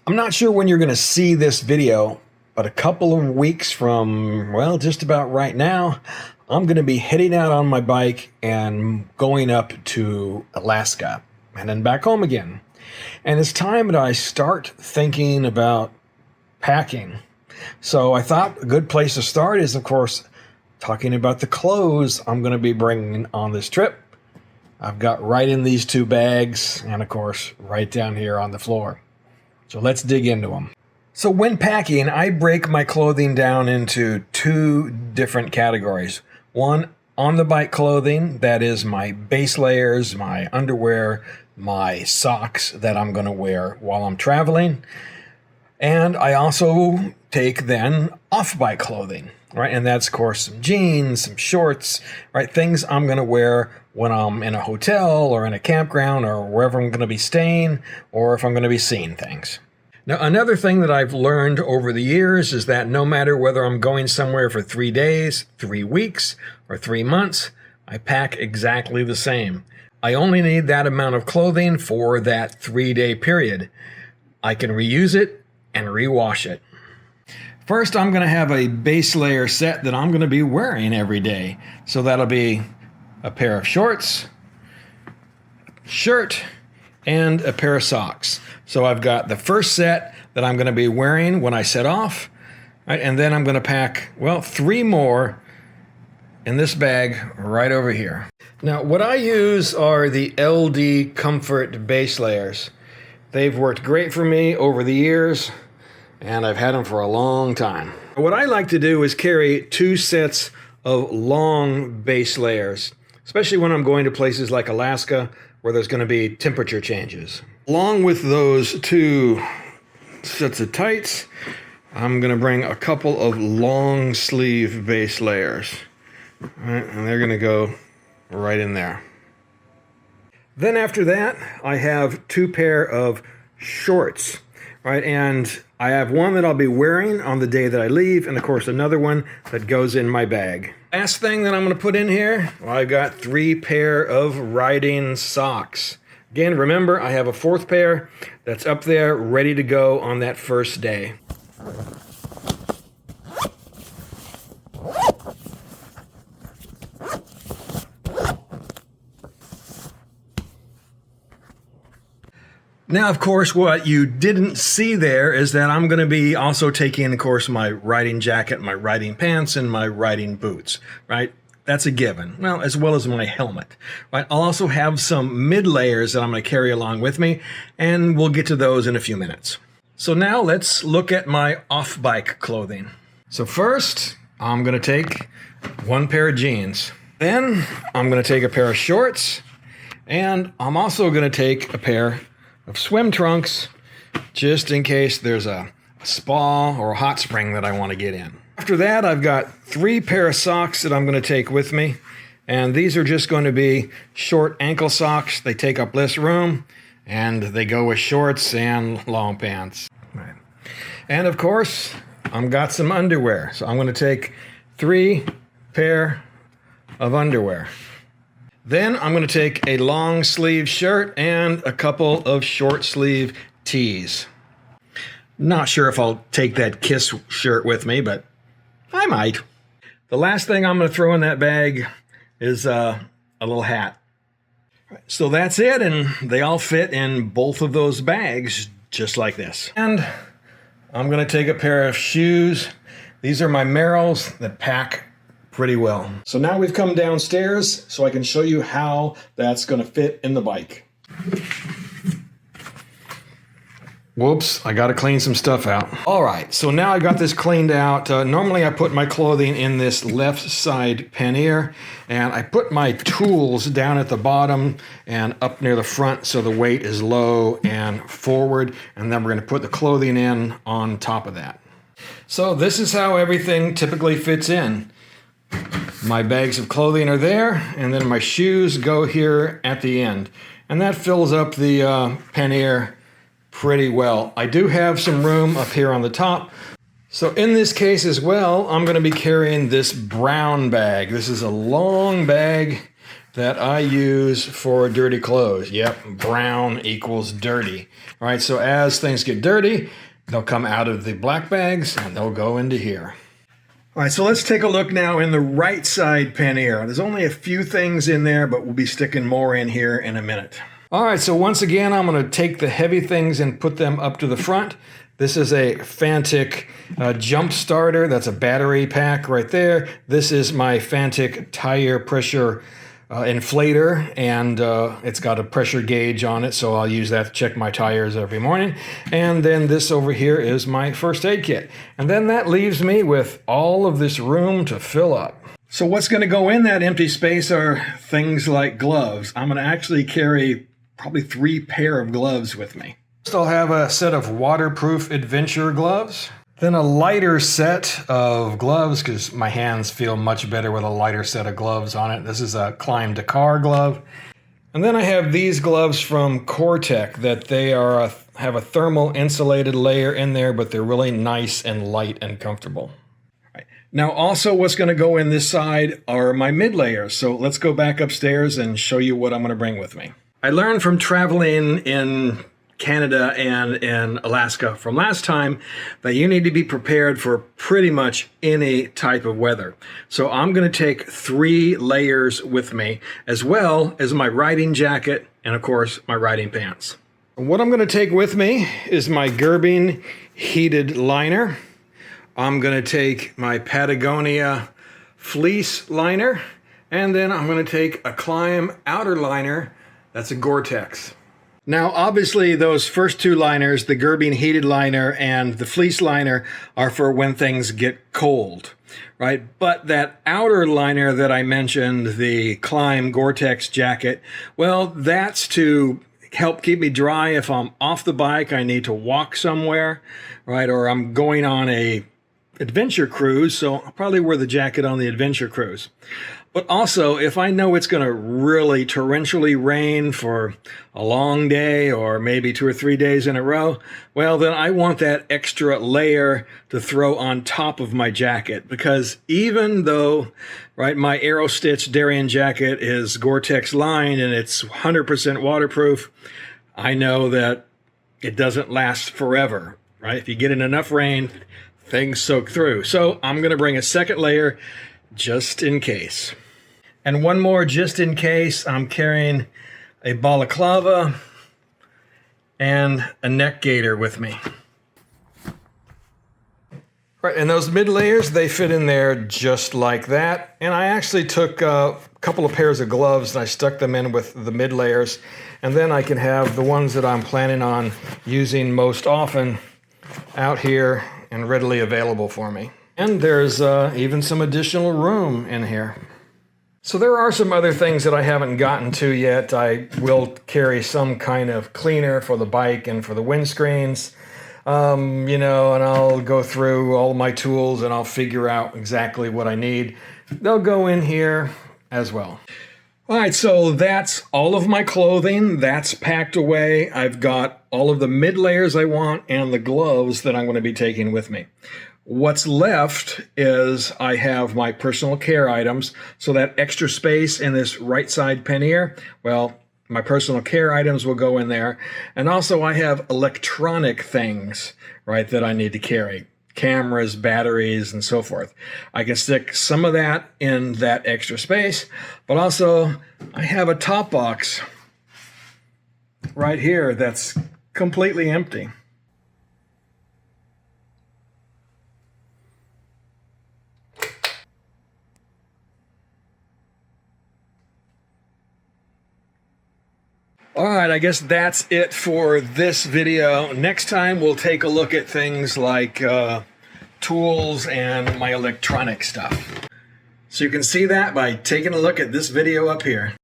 I'm not sure when you're going to see this video, but a couple of weeks from, well, just about right now, I'm going to be heading out on my bike and going up to Alaska and then back home again. And it's time that I start thinking about packing. So I thought a good place to start is, of course, talking about the clothes I'm going to be bringing on this trip. I've got right in these two bags and, of course, right down here on the floor. So let's dig into them. So when packing, I break my clothing down into two different categories. One, on the bike clothing, that is my base layers, my underwear, my socks that I'm going to wear while I'm traveling. And I also take then off-bike clothing, right? And that's, of course, some jeans, some shorts, right? Things I'm going to wear when I'm in a hotel or in a campground or wherever I'm going to be staying, or if I'm going to be seeing things. Now, another thing that I've learned over the years is that no matter whether I'm going somewhere for 3 days, 3 weeks, or 3 months, I pack exactly the same. I only need that amount of clothing for that 3-day period. I can reuse it and rewash it. First, I'm going to have a base layer set that I'm going to be wearing every day. So that'll be a pair of shorts, shirt, and a pair of socks. So I've got the first set that I'm going to be wearing when I set off, right? And then I'm going to pack, well, 3 more in this bag right over here. Now, what I use are the LD Comfort base layers. They've worked great for me over the years, and I've had them for a long time. What I like to do is carry 2 sets of long base layers, especially when I'm going to places like Alaska where there's going to be temperature changes. Along with those 2 sets of tights, I'm going to bring a couple of long sleeve base layers. All right, and they're going to go right in there. Then after that, I have 2 pair of shorts, right? And I have one that I'll be wearing on the day that I leave, and of course another one that goes in my bag. Last thing that I'm going to put in here, well, I've got 3 pair of riding socks. Again, remember, I have a 4th pair that's up there ready to go on that first day. Now, of course, what you didn't see there is that I'm going to be also taking, of course, my riding jacket, my riding pants, and my riding boots, right? That's a given. Well, as well as my helmet, right? I'll also have some mid layers that I'm going to carry along with me, and we'll get to those in a few minutes. So now let's look at my off-bike clothing. So first, I'm going to take 1 pair of jeans. Then I'm going to take a pair of shorts, and I'm also going to take a pair of swim trunks, just in case there's a spa or a hot spring that I want to get in. After that, I've got 3 pair of socks that I'm going to take with me, and these are just going to be short ankle socks. They take up less room, and they go with shorts and long pants. Right. And of course, I've got some underwear, so I'm going to take 3 pair of underwear. Then I'm going to take a long sleeve shirt and a couple of short sleeve tees. Not sure if I'll take that Kiss shirt with me, but I might. The last thing I'm going to throw in that bag is a little hat. So that's it, and they all fit in both of those bags just like this. And I'm going to take a pair of shoes. These are my Merrells that pack pretty well. So now we've come downstairs so I can show you how that's going to fit in the bike. Whoops, I got to clean some stuff out. All right, so now I got this cleaned out. Normally I put my clothing in this left side pannier, and I put my tools down at the bottom and up near the front so the weight is low and forward, and then we're going to put the clothing in on top of that. So this is how everything typically fits in. My bags of clothing are there, and then my shoes go here at the end. And that fills up the pannier pretty well. I do have some room up here on the top. So in this case as well, I'm going to be carrying this brown bag. This is a long bag, that I use for dirty clothes. Yep, brown equals dirty. All right, so as things get dirty, they'll come out of the black bags and they'll go into here. All right, so let's take a look now in the right side pannier. There's only a few things in there, but we'll be sticking more in here in a minute. All right, so once again, I'm going to take the heavy things and put them up to the front. This is a Fantic jump starter. That's a battery pack right there. This is my Fantic tire pressure inflator, and it's got a pressure gauge on it, so I'll use that to check my tires every morning. And then this over here is my first aid kit. And then that leaves me with all of this room to fill up. So what's going to go in that empty space are things like gloves. I'm going to actually carry probably 3 pair of gloves with me. First, I'll have a set of waterproof adventure gloves. Then a lighter set of gloves, because my hands feel much better with a lighter set of gloves on it. This is a Climb Dakar glove. And then I have these gloves from CURTOSEY that they are have a thermal insulated layer in there, but they're really nice and light and comfortable. Right. Now also what's going to go in this side are my mid layers. So let's go back upstairs and show you what I'm going to bring with me. I learned from traveling in Canada and in Alaska from last time that you need to be prepared for pretty much any type of weather. So I'm going to take 3 layers with me, as well as my riding jacket and of course my riding pants. What I'm going to take with me is my Gerbing heated liner. I'm going to take my Patagonia fleece liner, and then I'm going to take a Climb outer liner. That's a Gore-Tex. Now, obviously, those first 2 liners, the Gerbing heated liner and the fleece liner, are for when things get cold, right? But that outer liner that I mentioned, the Climb Gore-Tex jacket, well, that's to help keep me dry if I'm off the bike, I need to walk somewhere, right? Or I'm going on a adventure cruise, so I'll probably wear the jacket on the adventure cruise. But also, if I know it's going to really torrentially rain for a long day or maybe 2 or 3 days in a row, well, then I want that extra layer to throw on top of my jacket. Because even though, right, my AEROSTICH Darien jacket is Gore-Tex lined and it's 100% waterproof, I know that it doesn't last forever, right? If you get in enough rain, things soak through. So I'm going to bring a second layer just in case. And one more just in case. I'm carrying a balaclava and a neck gaiter with me. Right, and those mid layers, they fit in there just like that. And I actually took a couple of pairs of gloves and I stuck them in with the mid layers. And then I can have the ones that I'm planning on using most often out here and readily available for me. And there's even some additional room in here. So there are some other things that I haven't gotten to yet. I will carry some kind of cleaner for the bike and for the windscreens, you know, and I'll go through all my tools and I'll figure out exactly what I need. They'll go in here as well. All right, so that's all of my clothing. That's packed away. I've got all of the mid layers I want and the gloves that I'm going to be taking with me. What's left is I have my personal care items. So that extra space in this right side pannier, well, my personal care items will go in there. And also I have electronic things, right, that I need to carry. Cameras, batteries, and so forth. I can stick some of that in that extra space, but also I have a top box right here that's completely empty. All right, I guess that's it for this video. Next time we'll take a look at things like tools and my electronic stuff. So you can see that by taking a look at this video up here.